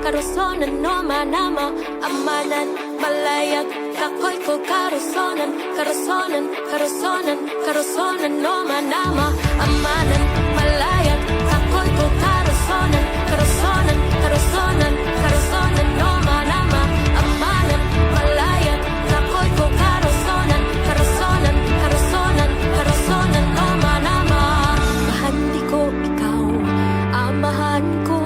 karosonan no manama amanan malayag kakoy ko karosonan karosonan karosonan karosonan no manama amanan malayag kakoy ko karosonan karosonan karosonan karosonan no manama amanan malayag kakoy ko karosonan karosonan karosonan karosonan no manama mahandi ko ikaw amahan ko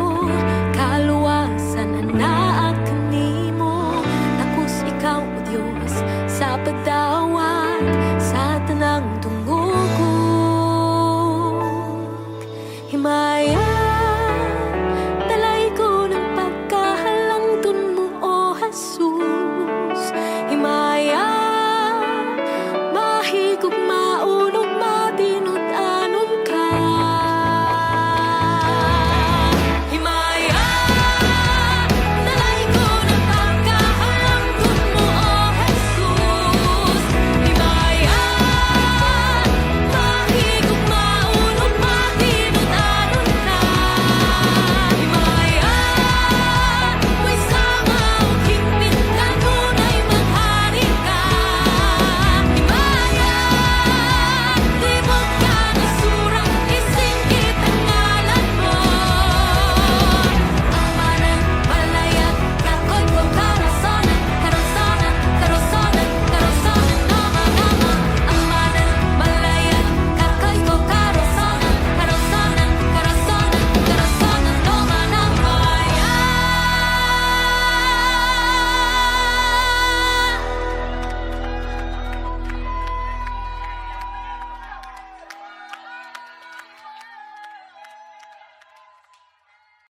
kaluwasan anak kanimo nakus ikaw o Diyos sa pagdawat sa tanang tungugog himaya